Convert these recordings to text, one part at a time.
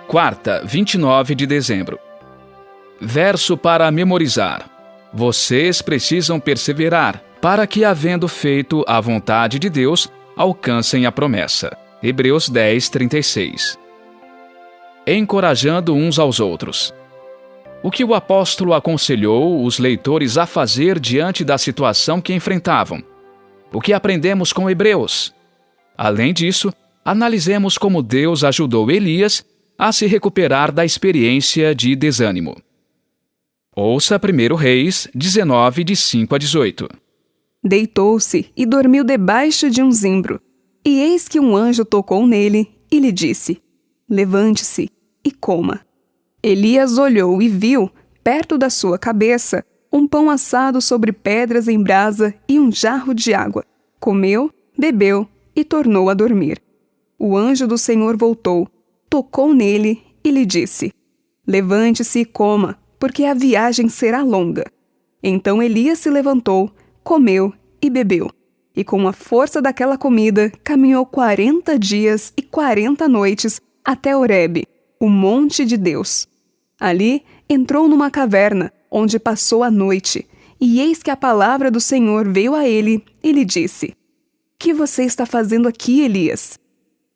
quarta, 29 de dezembro. Verso para memorizar. Vocês precisam perseverar, para que, havendo feito a vontade de Deus, alcancem a promessa. Hebreus 10, 36. Encorajando uns aos outros. O que o apóstolo aconselhou os leitores a fazer diante da situação que enfrentavam? O que aprendemos com Hebreus? Além disso, analisemos como Deus ajudou Elias a se recuperar da experiência de desânimo. Ouça 1 Reis 19, de 5 a 18. Deitou-se e dormiu debaixo de um zimbro. E eis que um anjo tocou nele e lhe disse: Levante-se e coma. Elias olhou e viu, perto da sua cabeça, um pão assado sobre pedras em brasa e um jarro de água. Comeu, bebeu e tornou a dormir. O anjo do Senhor voltou, tocou nele e lhe disse: Levante-se e coma, porque a viagem será longa. Então Elias se levantou, comeu e bebeu. E com a força daquela comida, caminhou 40 dias e 40 noites até Horebe, o monte de Deus. Ali entrou numa caverna, onde passou a noite, e eis que a palavra do Senhor veio a ele e lhe disse: Que você está fazendo aqui, Elias?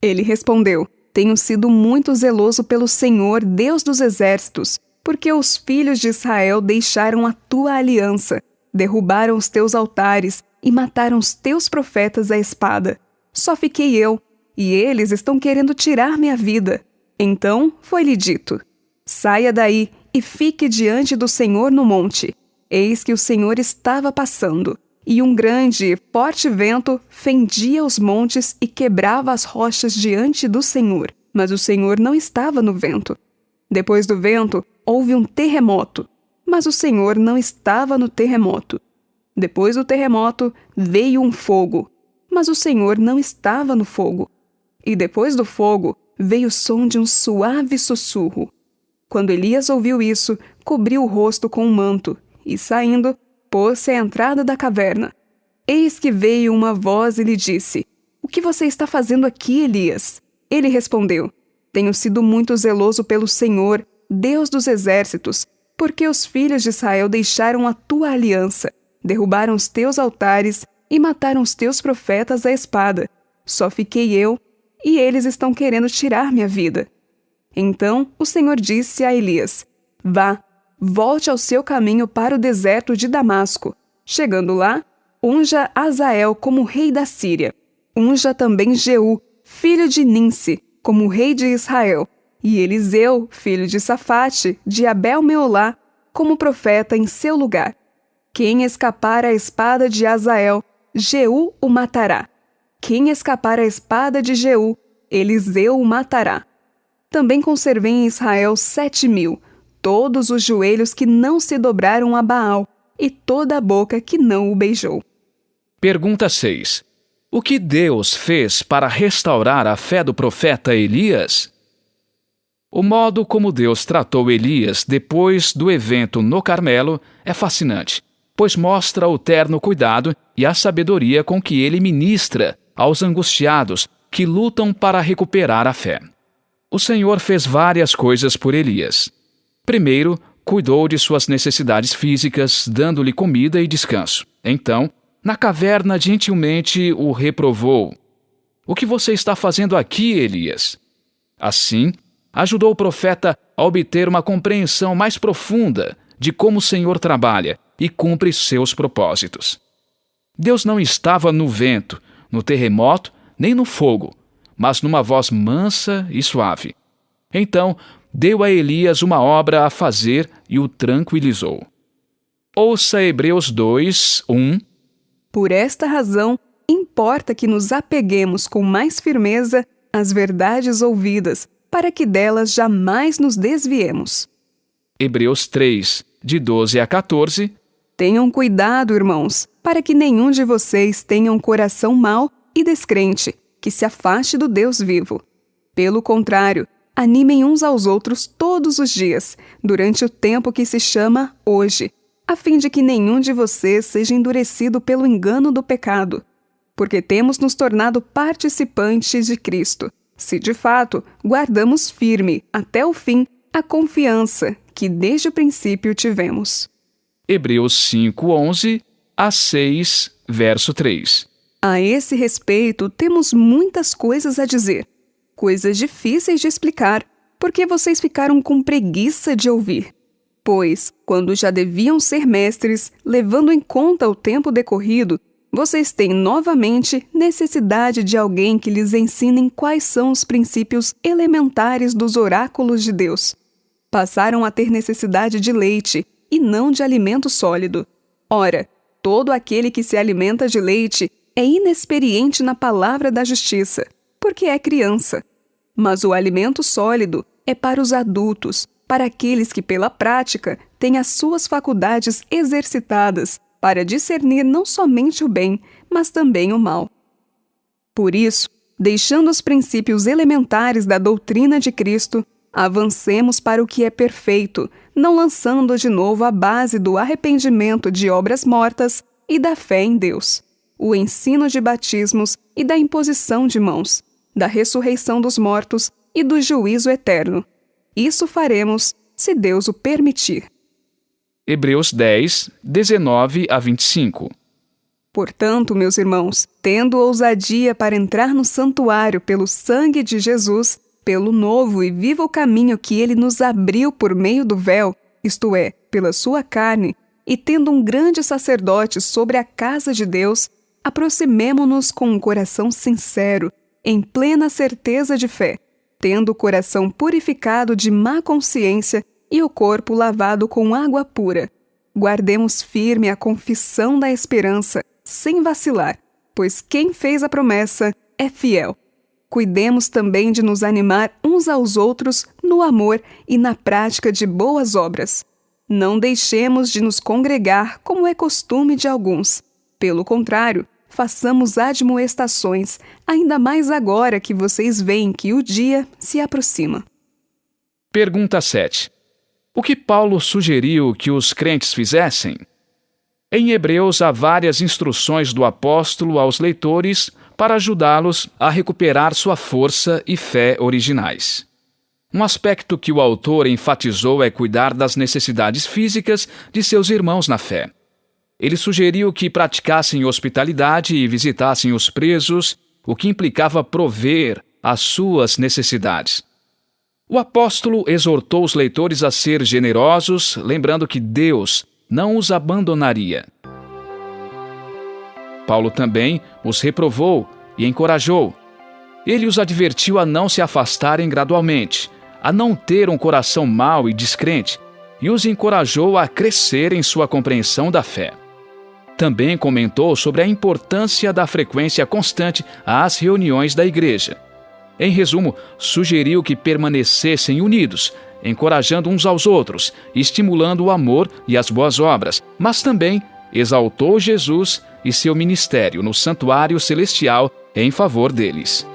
Ele respondeu: Tenho sido muito zeloso pelo Senhor, Deus dos exércitos, porque os filhos de Israel deixaram a tua aliança, derrubaram os teus altares e mataram os teus profetas à espada. Só fiquei eu, e eles estão querendo tirar minha vida. Então foi-lhe dito: Saia daí e fique diante do Senhor no monte. Eis que o Senhor estava passando, e um grande e forte vento fendia os montes e quebrava as rochas diante do Senhor. Mas o Senhor não estava no vento. Depois do vento, houve um terremoto, mas o Senhor não estava no terremoto. Depois do terremoto, veio um fogo, mas o Senhor não estava no fogo. E depois do fogo, veio o som de um suave sussurro. Quando Elias ouviu isso, cobriu o rosto com um manto, e saindo, pôs-se à entrada da caverna. Eis que veio uma voz e lhe disse: O que você está fazendo aqui, Elias? Ele respondeu: Tenho sido muito zeloso pelo Senhor, Deus dos exércitos, porque os filhos de Israel deixaram a tua aliança, derrubaram os teus altares e mataram os teus profetas à espada. Só fiquei eu, e eles estão querendo tirar minha vida. Então o Senhor disse a Elias: Vá, volte ao seu caminho para o deserto de Damasco. Chegando lá, unja Azael como rei da Síria. Unja também Jeú, filho de Ninsi, como rei de Israel, e Eliseu, filho de Safate, de Abel-Meolá, como profeta em seu lugar. Quem escapar à espada de Azael, Jeú o matará. Quem escapar à espada de Jeú, Eliseu o matará. Também conservei em Israel 7.000, todos os joelhos que não se dobraram a Baal, e toda a boca que não o beijou. Pergunta 6. O que Deus fez para restaurar a fé do profeta Elias? O modo como Deus tratou Elias depois do evento no Carmelo é fascinante, pois mostra o terno cuidado e a sabedoria com que ele ministra aos angustiados que lutam para recuperar a fé. O Senhor fez várias coisas por Elias. Primeiro, cuidou de suas necessidades físicas, dando-lhe comida e descanso. Então, na caverna gentilmente o reprovou. O que você está fazendo aqui, Elias? Assim, ajudou o profeta a obter uma compreensão mais profunda de como o Senhor trabalha e cumpre seus propósitos. Deus não estava no vento, no terremoto, nem no fogo, mas numa voz mansa e suave. Então, deu a Elias uma obra a fazer e o tranquilizou. Ouça Hebreus 2, 1. Por esta razão, importa que nos apeguemos com mais firmeza às verdades ouvidas, para que delas jamais nos desviemos. Hebreus 3, de 12 a 14. Tenham cuidado, irmãos, para que nenhum de vocês tenha um coração mau e descrente, que se afaste do Deus vivo. Pelo contrário, animem uns aos outros todos os dias, durante o tempo que se chama hoje, a fim de que nenhum de vocês seja endurecido pelo engano do pecado. Porque temos nos tornado participantes de Cristo, se de fato guardamos firme até o fim a confiança que desde o princípio tivemos. Hebreus 5:11 a 6, verso 3. A esse respeito, temos muitas coisas a dizer, coisas difíceis de explicar, porque vocês ficaram com preguiça de ouvir. Pois, quando já deviam ser mestres, levando em conta o tempo decorrido, vocês têm novamente necessidade de alguém que lhes ensine quais são os princípios elementares dos oráculos de Deus. Passaram a ter necessidade de leite e não de alimento sólido. Ora, todo aquele que se alimenta de leite é inexperiente na palavra da justiça, porque é criança. Mas o alimento sólido é para os adultos, para aqueles que, pela prática, têm as suas faculdades exercitadas para discernir não somente o bem, mas também o mal. Por isso, deixando os princípios elementares da doutrina de Cristo, avancemos para o que é perfeito, não lançando de novo a base do arrependimento de obras mortas e da fé em Deus, o ensino de batismos e da imposição de mãos, da ressurreição dos mortos e do juízo eterno. Isso faremos, se Deus o permitir. Hebreus 10, 19 a 25. Portanto, meus irmãos, tendo ousadia para entrar no santuário pelo sangue de Jesus, pelo novo e vivo caminho que ele nos abriu por meio do véu, isto é, pela sua carne, e tendo um grande sacerdote sobre a casa de Deus, aproximemo-nos com um coração sincero, em plena certeza de fé, tendo o coração purificado de má consciência e o corpo lavado com água pura. Guardemos firme a confissão da esperança, sem vacilar, pois quem fez a promessa é fiel. Cuidemos também de nos animar uns aos outros no amor e na prática de boas obras. Não deixemos de nos congregar como é costume de alguns. Pelo contrário, façamos admoestações, ainda mais agora que vocês veem que o dia se aproxima. Pergunta 7. O que Paulo sugeriu que os crentes fizessem? Em Hebreus há várias instruções do apóstolo aos leitores para ajudá-los a recuperar sua força e fé originais. Um aspecto que o autor enfatizou é cuidar das necessidades físicas de seus irmãos na fé. Ele sugeriu que praticassem hospitalidade e visitassem os presos, o que implicava prover as suas necessidades. O apóstolo exortou os leitores a ser generosos, lembrando que Deus não os abandonaria. Paulo também os reprovou e encorajou. Ele os advertiu a não se afastarem gradualmente, a não ter um coração mau e descrente, e os encorajou a crescer em sua compreensão da fé. Também comentou sobre a importância da frequência constante às reuniões da igreja. Em resumo, sugeriu que permanecessem unidos, encorajando uns aos outros, estimulando o amor e as boas obras, mas também exaltou Jesus e seu ministério no santuário celestial em favor deles.